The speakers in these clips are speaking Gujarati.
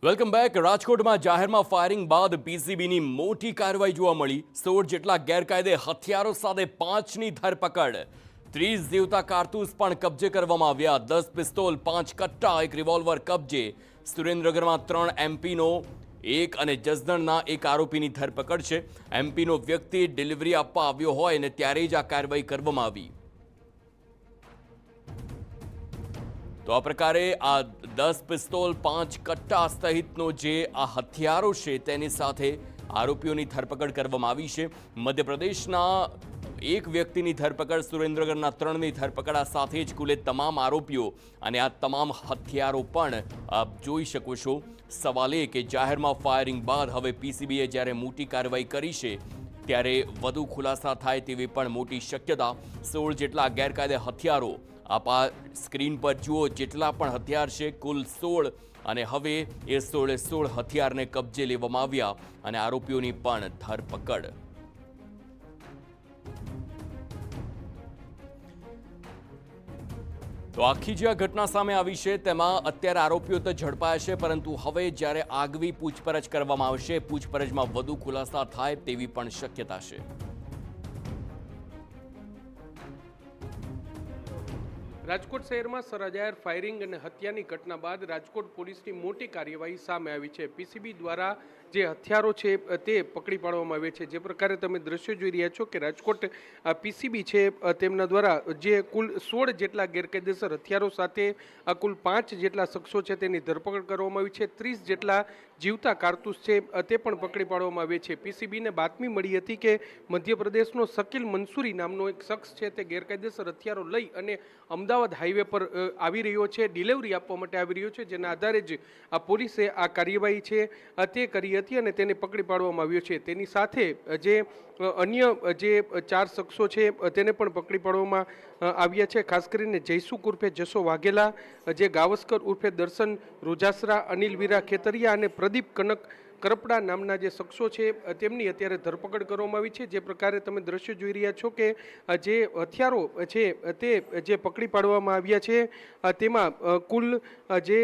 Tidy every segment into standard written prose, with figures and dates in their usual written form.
Welcome back. રાજકોટમાં જાહેરમાં ફાયરિંગ બાદ પીસીબીની મોટી કાર્યવાહી જોવા મળી. 16 જેટલા ગેરકાયદે હથિયારો સાથે 5ની ધરપકડ. 30 જીવતા કારતૂસ પણ કબજે કરવામાં આવ્યા. 10 પિસ્તોલ, 5 કટ્ટા, 1 રિવોલ્વર કબજે. સુરેન્દ્રનગરમાં 3 એમપીનો 1 અને જસદણના 1 આરોપીની ધરપકડ છે. એમપીનો વ્યક્તિ ડિલિવરી આપવા આવ્યો હોય અને ત્યારે જ આ કાર્યવાહી કરવામાં આવી. તો આ પ્રકારે આ 10 પિસ્તોલ, 5 કટ્ટા સહિતનો જે આ હથિયારો છે તેની સાથે આરોપીઓની ધરપકડ કરવામાં આવી છે. મધ્યપ્રદેશના 1 વ્યક્તિની ધરપકડ, સુરેન્દ્રનગરના 3ની ધરપકડ. આ સાથે જ કુલે તમામ આરોપીઓ અને આ તમામ હથિયારો પણ આપ જોઈ શકો છો. સવાલ એ કે જાહેરમાં ફાયરિંગ બાદ હવે પીસીબીએ જ્યારે મોટી કાર્યવાહી કરી છે ત્યારે વધુ ખુલાસા થાય તેવી પણ મોટી શક્યતા. 16 જેટલા ગેરકાયદે હથિયારો આપ આ સ્ક્રીન પર જુઓ. જેટલા પણ હથિયાર છે કુલ 16 અને હવે એ 16 હથિયારને કબજે લેવામાં આવ્યા અને આરોપીઓની પણ ધરપકડ. તો આખી જે આ ઘટના સામે આવી છે તેમાં અત્યારે આરોપીઓ તો ઝડપાયા છે, પરંતુ હવે જ્યારે આગવી પૂછપરછ કરવામાં આવશે, પૂછપરછમાં વધુ ખુલાસા થાય તેવી પણ શક્યતા છે. રાજકોટ શહેરમાં સર્જાયેલ ફાયરિંગ અને હત્યાની ઘટના બાદ રાજકોટ પોલીસની મોટી કાર્યવાહી સામે આવી છે. પીસીબી દ્વારા જે હથિયારો છે તે પકડી પાડવામાં આવે છે. જે પ્રકારે તમે દ્રશ્યો જોઈ રહ્યા છો કે રાજકોટ પીસીબી છે તેમના દ્વારા જે કુલ 16 જેટલા ગેરકાયદેસર હથિયારો સાથે કુલ 5 જેટલા શખ્સો છે તેની ધરપકડ કરવામાં આવી છે. 30 જેટલા જીવતા કારતૂસ છે તે પણ પકડી પાડવામાં આવે છે. પીસીબીને બાતમી મળી હતી કે મધ્યપ્રદેશનો શકીલ મંસૂરી નામનો એક શખ્સ છે તે ગેરકાયદેસર હથિયારો લઈ અને અમદાવાદ હાઈવે પર આવી રહ્યો છે, ડિલિવરી આપવા માટે આવી રહ્યો છે. જેના આધારે જ આ પોલીસે આ કાર્યવાહી છે તે કરી હતી અને તેને પકડી પાડવામાં આવ્યો છે. તેની સાથે જે અન્ય જે 4 શખ્સો છે તેને પણ પકડી પાડવામાં આવ્યા છે. ખાસ કરીને જયસુખ ઉર્ફે જસો વાઘેલા, જે ગાવસ્કર ઉર્ફે દર્શન રોજાસરા, અનિલ વીરા ખેતરિયા અને પ્રદીપ કનક કરપડા નામના જે શખ્સો છે તેમની અત્યારે ધરપકડ કરવામાં આવી છે. જે પ્રકારે તમે દ્રશ્યો જોઈ રહ્યા છો કે જે હથિયારો છે તે જે પકડી પાડવામાં આવ્યા છે તેમાં કુલ જે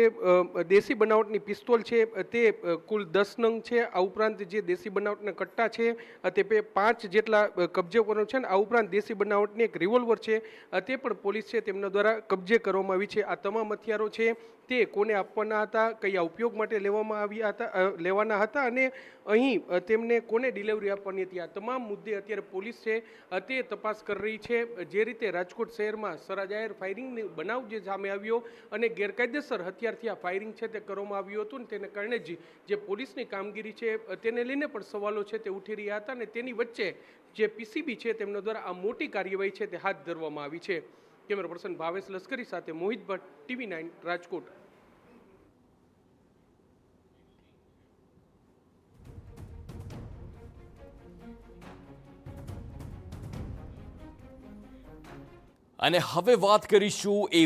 દેશી બનાવટની પિસ્તોલ છે તે કુલ 10 નંગ છે. આ ઉપરાંત જે દેશી બનાવટના કટ્ટા છે તે 5 જેટલા કબજે કરવાનો છે. આ ઉપરાંત દેશી બનાવટની એક રિવોલ્વર છે તે પણ પોલીસ છે તેમના દ્વારા કબજે કરવામાં આવી છે. આ તમામ હથિયારો છે તે કોને આપવાના હતા, કયા ઉપયોગ માટે લેવાના હતા અને અહીં તેમને કોને ડિલિવરી આપવાની હતી, આ તમામ મુદ્દે અત્યારે પોલીસ છે તે તપાસ કરી રહી છે. જે રીતે રાજકોટ શહેરમાં સર્જાયેલ ફાયરિંગનો બનાવ જે સામે આવ્યો અને ગેરકાયદેસર હથિયારથી આ ફાયરિંગ છે તે કરવામાં આવ્યું હતું, તેને કારણે જ જે પોલીસની કામગીરી છે તેને લઈને પણ સવાલો છે તે ઉઠી રહ્યા હતા અને તેની વચ્ચે જે પીસીબી છે તેમના દ્વારા આ મોટી કાર્યવાહી છે તે હાથ ધરવામાં આવી છે. કેમેરા પર્સન ભાવેશ લશ્કરી સાથે મોહિત ભટ્ટ, TV9 રાજકોટ. અને હવે વાત કરીશું એ